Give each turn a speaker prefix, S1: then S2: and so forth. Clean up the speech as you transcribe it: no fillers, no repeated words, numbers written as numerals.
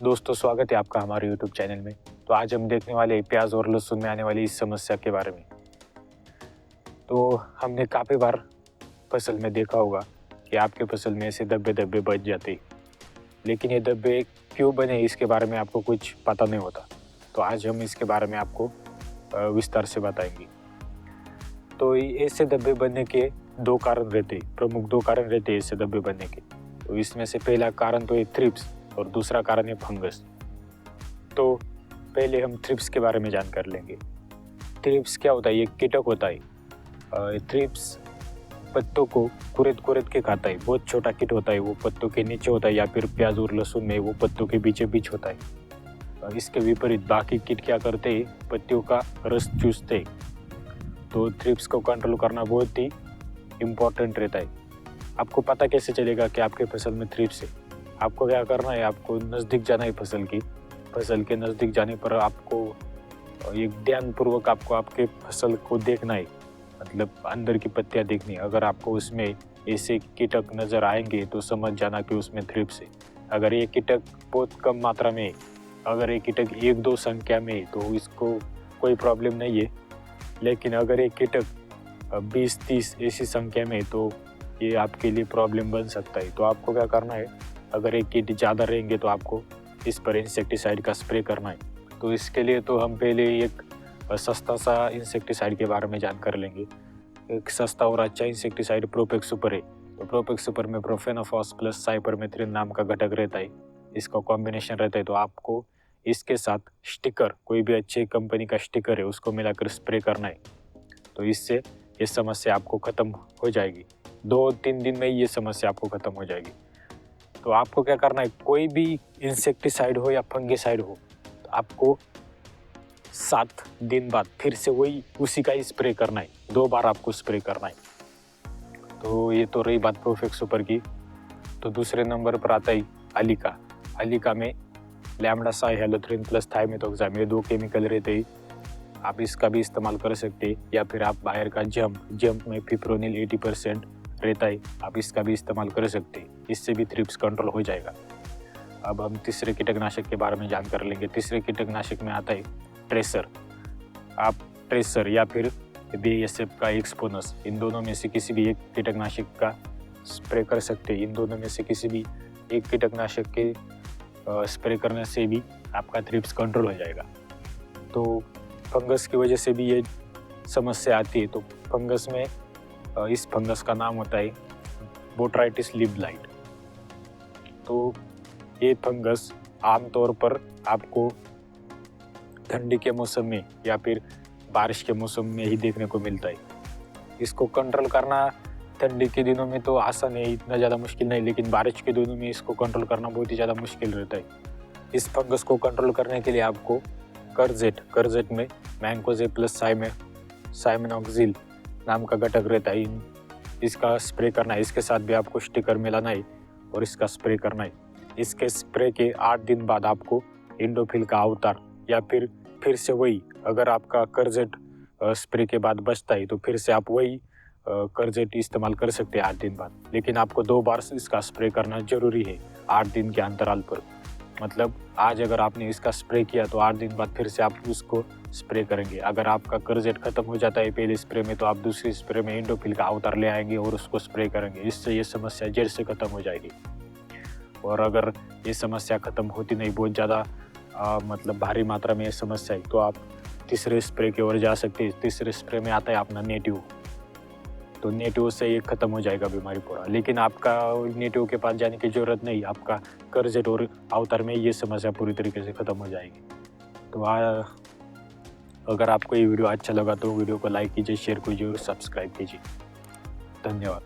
S1: दोस्तों, स्वागत है आपका हमारे यूट्यूब चैनल में। तो आज हम देखने वाले हैं प्याज और लहसुन में आने वाली इस समस्या के बारे में। तो हमने काफ़ी बार फसल में देखा होगा कि आपके फसल में ऐसे धब्बे धब्बे बच जाते हैं, लेकिन ये धब्बे क्यों बने इसके बारे में आपको कुछ पता नहीं होता। तो आज हम इसके बारे में आपको विस्तार से बताएंगे। तो ऐसे धब्बे बनने के दो कारण रहते हैं, प्रमुख दो कारण रहते हैं ऐसे धब्बे बनने के। तो इसमें से पहला कारण तो है थ्रिप्स और दूसरा कारण है फंगस। तो पहले हम थ्रिप्स के बारे में जानकारी लेंगे। थ्रिप्स क्या होता है? ये कीटक होता है। थ्रिप्स पत्तों को कुरेद के खाता है। बहुत छोटा कीट होता है, वो पत्तों के नीचे होता है या फिर प्याज और लहसुन में वो पत्तों के बीच बीच होता है। इसके विपरीत बाकी कीट क्या करते हैं? पत्तियों का रस चूसते हैं। तो थ्रिप्स को कंट्रोल करना बहुत ही इम्पोर्टेंट रहता है। आपको पता कैसे चलेगा कि आपके फसल में थ्रिप्स है? आपको क्या करना है, आपको नज़दीक जाना है फसल के नज़दीक जाने पर आपको एक ध्यानपूर्वक आपको आपके फसल को देखना है, मतलब अंदर की पत्तियां देखनी है। अगर आपको उसमें ऐसे कीटक नज़र आएंगे तो समझ जाना कि उसमें थ्रिप्स है। अगर ये कीटक बहुत कम मात्रा में है, अगर ये कीटक 1-2 संख्या में है तो इसको कोई प्रॉब्लम नहीं है। लेकिन अगर ये कीटक 20-30 ऐसी संख्या में है तो ये आपके लिए प्रॉब्लम बन सकता है। तो आपको क्या करना है, अगर एक कीट ज़्यादा रहेंगे तो आपको इस पर इंसेक्टिसाइड का स्प्रे करना है। तो इसके लिए तो हम पहले एक सस्ता सा इंसेक्टिसाइड के बारे में जानकारी लेंगे। एक सस्ता और अच्छा इंसेक्टिसाइड प्रोपेक्स सुपर है। तो प्रोपेक्स सुपर में प्रोफेनोफॉस प्लस साइपरमेथ्रिन नाम का घटक रहता है, इसका कॉम्बिनेशन रहता है। तो आपको इसके साथ स्टिकर, कोई भी अच्छी कंपनी का स्टिकर है उसको मिलाकर स्प्रे करना है। तो इससे ये समस्या आपको ख़त्म हो जाएगी। 2-3 दिन में ये समस्या आपको ख़त्म हो जाएगी। तो आपको क्या करना है, कोई भी इंसेक्टिसाइड हो या फंगिसाइड हो, तो आपको 7 दिन बाद फिर से वही उसी का ही स्प्रे करना है। 2 बार आपको स्प्रे करना है। तो ये तो रही बात प्रोफेक्स सुपर की। तो दूसरे नंबर पर आता है अलिका में लैम्डासाइहैलोथ्रिन प्लस थाइमेथोक्साम, ये 2 केमिकल रहते हैं। आप इसका भी इस्तेमाल कर सकते हैं, या फिर आप बाहर का जंप में फिप्रोनिल 80% रहता है, आप इसका भी इस्तेमाल कर सकते हैं। इससे भी थ्रिप्स कंट्रोल हो जाएगा। अब हम तीसरे कीटकनाशक के बारे में जानकारी लेंगे। तीसरे कीटकनाशक में आता है ट्रेसर। आप ट्रेसर या फिर BASF का एक्सपोनस, इन दोनों में से किसी भी एक कीटकनाशक का स्प्रे कर सकते हैं। इन दोनों में से किसी भी एक कीटकनाशक के स्प्रे करने से भी आपका थ्रिप्स कंट्रोल हो जाएगा। तो फंगस की वजह से भी ये समस्या आती है। तो फंगस में इस फंगस का नाम होता है बोट्राइटिस लीफ ब्लाइट। तो ये फंगस आमतौर पर आपको ठंडी के मौसम में या फिर बारिश के मौसम में ही देखने को मिलता है। इसको कंट्रोल करना ठंडी के दिनों में तो आसान है, इतना ज़्यादा मुश्किल नहीं, लेकिन बारिश के दिनों में इसको कंट्रोल करना बहुत ही ज़्यादा मुश्किल रहता है। इस फंगस को कंट्रोल करने के लिए आपको करजेट में मैंकोजेब प्लस साइमेनॉक्सिल नाम का घटक रहता है, इसका स्प्रे करना है। इसके साथ भी आपको स्टिकर मिलाना है और इसका स्प्रे करना है। इसके स्प्रे के 8 दिन बाद आपको इंडोफिल का अवतार या फिर से वही, अगर आपका करजेट स्प्रे के बाद बचता है तो फिर से आप वही करजेट इस्तेमाल कर सकते हैं 8 दिन बाद। लेकिन आपको 2 बार इसका स्प्रे करना जरूरी है 8 दिन के अंतराल पर। मतलब आज अगर आपने इसका स्प्रे किया तो 8 दिन बाद फिर से आप उसको स्प्रे करेंगे। अगर आपका करजेट खत्म हो जाता है पहले स्प्रे में, तो आप दूसरी स्प्रे में इंडोफिल का अवतार ले आएंगे और उसको स्प्रे करेंगे। इससे ये समस्या जड़ से खत्म हो जाएगी। और अगर ये समस्या खत्म होती नहीं, बहुत ज़्यादा मतलब भारी मात्रा में ये समस्या है, तो आप तीसरे स्प्रे की ओर जा सकते हैं। तीसरे स्प्रे में आता है अपना नेटिव। तो नेटिव से ये खत्म हो जाएगा बीमारी पूरा। लेकिन आपका नेटिव के पास जाने की जरूरत नहीं, आपका करजेट और अवतार में ये समस्या पूरी तरीके से खत्म हो जाएगी। तो अगर आपको ये वीडियो अच्छा लगा तो वीडियो को लाइक कीजिए, शेयर कीजिए और सब्सक्राइब कीजिए। धन्यवाद।